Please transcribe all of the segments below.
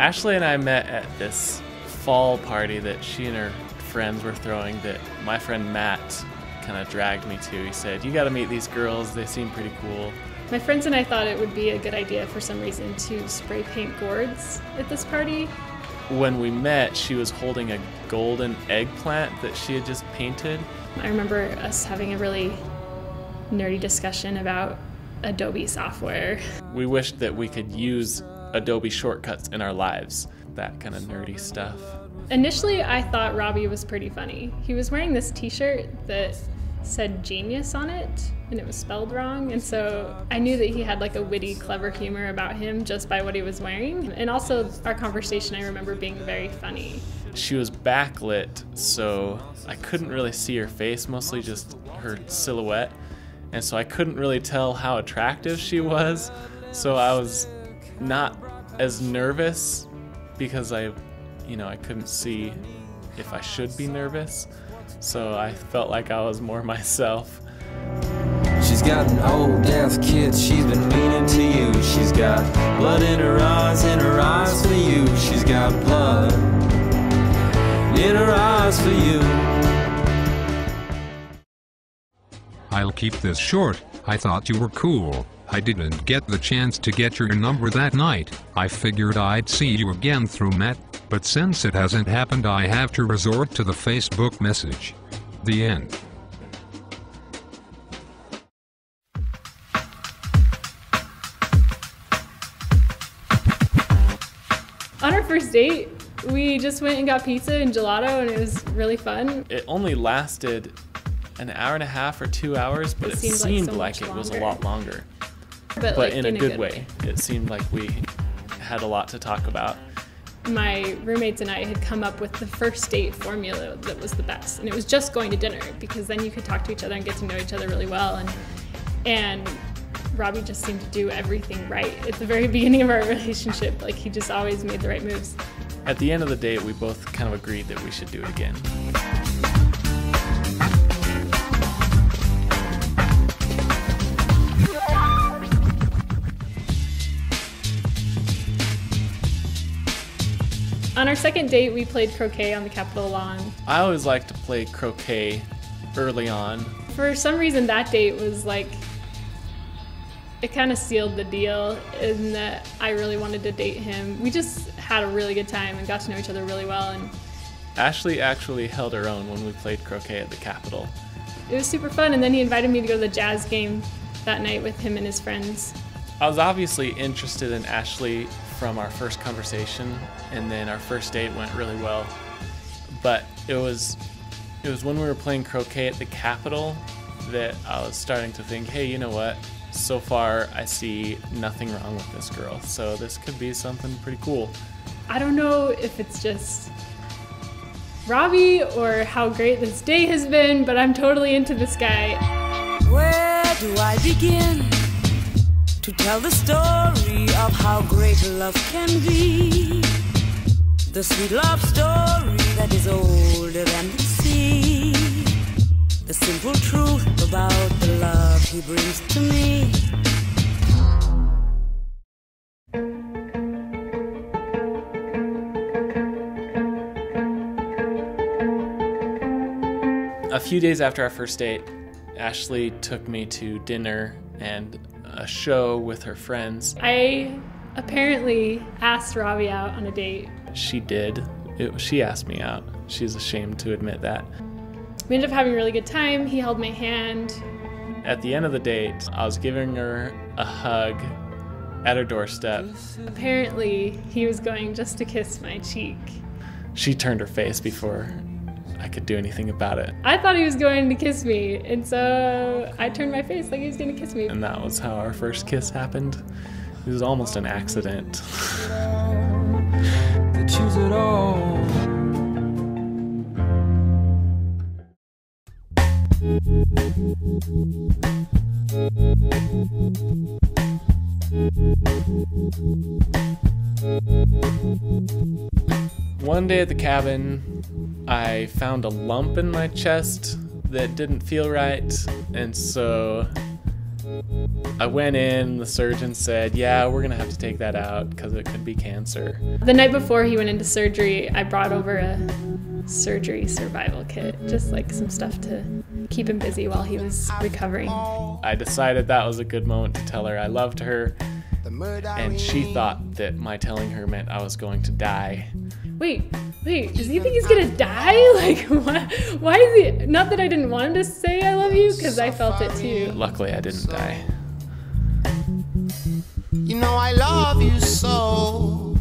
Ashley and I met at this fall party that she and her friends were throwing that my friend Matt kind of dragged me to. He said, "You got to meet these girls, they seem pretty cool." My friends and I thought it would be a good idea for some reason to spray paint gourds at this party. When we met, she was holding a golden eggplant that she had just painted. I remember us having a really nerdy discussion about Adobe software. We wished that we could use Adobe shortcuts in our lives, that kind of nerdy stuff. Initially, I thought Robbie was pretty funny. He was wearing this t-shirt that said genius on it, and it was spelled wrong, and so I knew that he had like a witty, clever humor about him just by what he was wearing. And also our conversation, I remember being very funny. She was backlit, so I couldn't really see her face, mostly just her silhouette, and so I couldn't really tell how attractive she was, so I was not as nervous because I couldn't see if I should be nervous. So I felt like I was more myself. She's got an old deaf kid she's been meaning to use. She's got blood in her eyes for you. She's got blood in her eyes for you. I'll keep this short. I thought you were cool. I didn't get the chance to get your number that night. I figured I'd see you again through Matt, but since it hasn't happened, I have to resort to the Facebook message. The end. On our first date, we just went and got pizza and gelato, and it was really fun. It only lasted an hour and a half or 2 hours, but it seemed like it was a lot longer. But like, in a good way. It seemed like we had a lot to talk about. My roommates and I had come up with the first date formula that was the best, and it was just going to dinner, because then you could talk to each other and get to know each other really well. And Robbie just seemed to do everything right at the very beginning of our relationship. Like, he just always made the right moves. At the end of the date, we both kind of agreed that we should do it again. On our second date, we played croquet on the Capitol lawn. I always like to play croquet early on. For some reason, that date was like, it kind of sealed the deal in that I really wanted to date him. We just had a really good time and got to know each other really well. And Ashley actually held her own when we played croquet at the Capitol. It was super fun, and then he invited me to go to the jazz game that night with him and his friends. I was obviously interested in Ashley from our first conversation, and then our first date went really well. But it was when we were playing croquet at the Capitol that I was starting to think, hey, you know what? So far, I see nothing wrong with this girl, so this could be something pretty cool. I don't know if it's just Robbie or how great this day has been, but I'm totally into this guy. Where do I begin to tell the story of how great love can be? The sweet love story that is older than the sea. The simple truth about the love he brings to me. A few days after our first date, Ashley took me to dinner and a show with her friends. I apparently asked Robbie out on a date. She did. She asked me out. She's ashamed to admit that. We ended up having a really good time. He held my hand. At the end of the date, I was giving her a hug at her doorstep. Apparently, he was going just to kiss my cheek. She turned her face before I could do anything about it. I thought he was going to kiss me, and so I turned my face like he was going to kiss me. And that was how our first kiss happened. It was almost an accident. To choose it all. One day at the cabin, I found a lump in my chest that didn't feel right, and so I went in, the surgeon said, yeah, we're gonna have to take that out because it could be cancer. The night before he went into surgery, I brought over a surgery survival kit, just like some stuff to keep him busy while he was recovering. I decided that was a good moment to tell her I loved her, and she thought that my telling her meant I was going to die. Wait, does he think he's gonna die? Like, why is he, not that I didn't want him to say I love you, because I felt it too. Luckily, I didn't die. You know I love you so.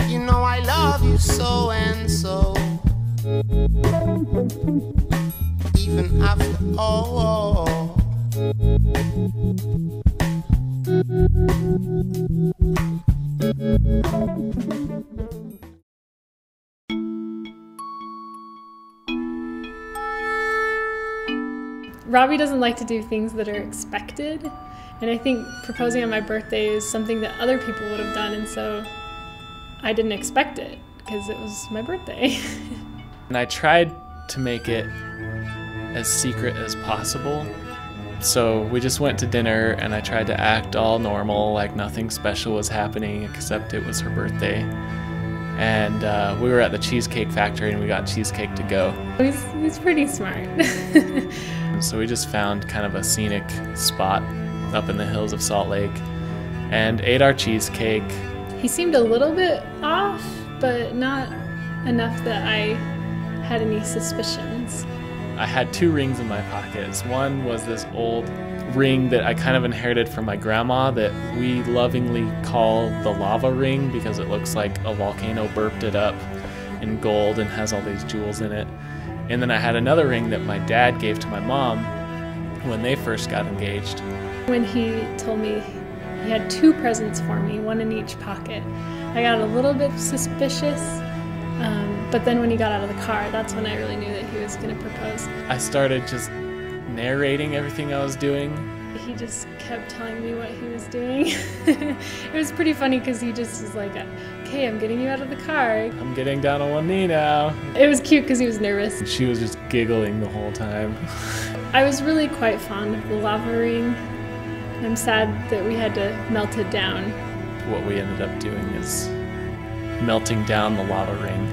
You know I love you so and so. Even after all. Robbie doesn't like to do things that are expected, and I think proposing on my birthday is something that other people would have done, and so I didn't expect it because it was my birthday. And I tried to make it as secret as possible. So we just went to dinner and I tried to act all normal, like nothing special was happening except it was her birthday. And we were at the Cheesecake Factory and we got cheesecake to go. He's pretty smart. So we just found kind of a scenic spot up in the hills of Salt Lake and ate our cheesecake. He seemed a little bit off, but not enough that I had any suspicions. I had 2 rings in my pockets. One was this old ring that I kind of inherited from my grandma that we lovingly call the lava ring because it looks like a volcano burped it up in gold and has all these jewels in it. And then I had another ring that my dad gave to my mom when they first got engaged. When he told me he had 2 presents for me, one in each pocket, I got a little bit suspicious. But then when he got out of the car, that's when I really knew that he was going to propose. I started just narrating everything I was doing. He just kept telling me what he was doing. It was pretty funny because he just was like, okay, I'm getting you out of the car. I'm getting down on one knee now. It was cute because he was nervous. And she was just giggling the whole time. I was really quite fond of the lava ring. I'm sad that we had to melt it down. What we ended up doing is melting down the lava ring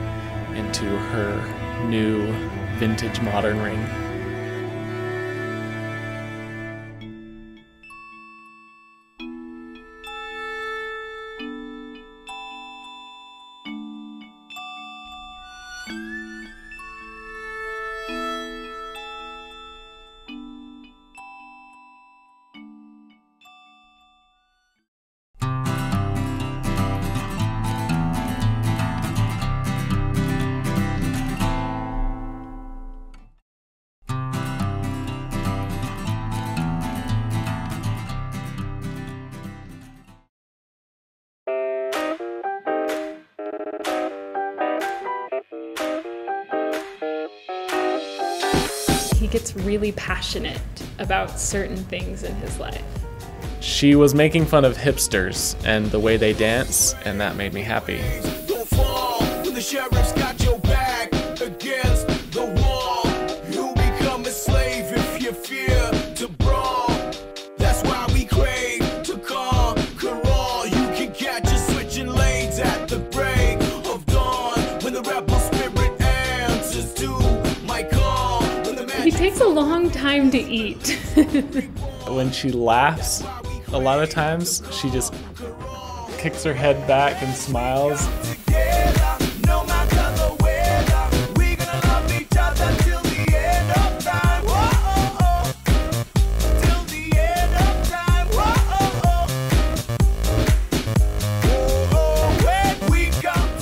into her new vintage modern ring. He gets really passionate about certain things in his life. She was making fun of hipsters and the way they dance, and that made me happy. Don't fall when the sheriff's got your back against the wall. You become a slave if you fear to brawl. That's why we crave to conquer all. You can catch us switching lanes at the break of dawn when the rebel spirit answers to my call. He takes a long time to eat. When she laughs, a lot of times she just kicks her head back and smiles.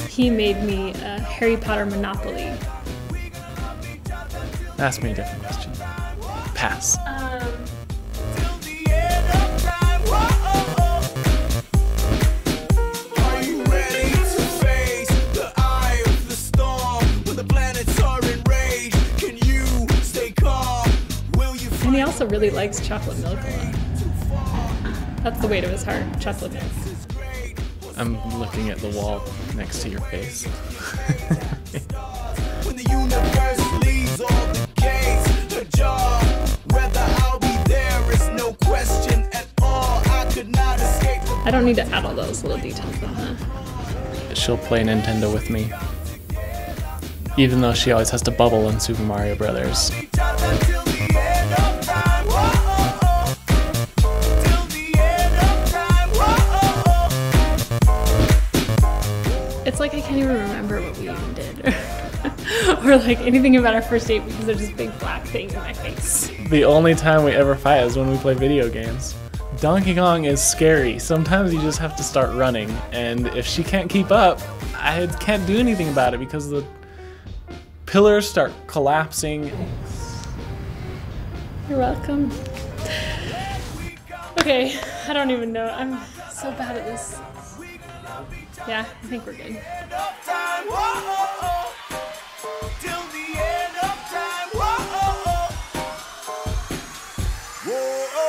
He made me a Harry Potter Monopoly. Ask me a different question. Pass. Are you ready to face the eye of the storm when the planets are enraged? Can you stay calm? Will you? And he also really likes chocolate milk a lot. That's the weight of his heart, chocolate milk. I'm looking at the wall next to your face. When the universe leaves all the gates ajar, whether I I don't need to add all those little details though, huh? She'll play Nintendo with me, even though she always has to bubble in Super Mario Brothers. It's like I can't even remember what we even did. Or like anything about our first date because there's this big black thing in my face. The only time we ever fight is when we play video games. Donkey Kong is scary. Sometimes you just have to start running, and if she can't keep up, I can't do anything about it because the pillars start collapsing. You're welcome. Okay, I don't even know. I'm so bad at this. Yeah, I think we're good. Whoa,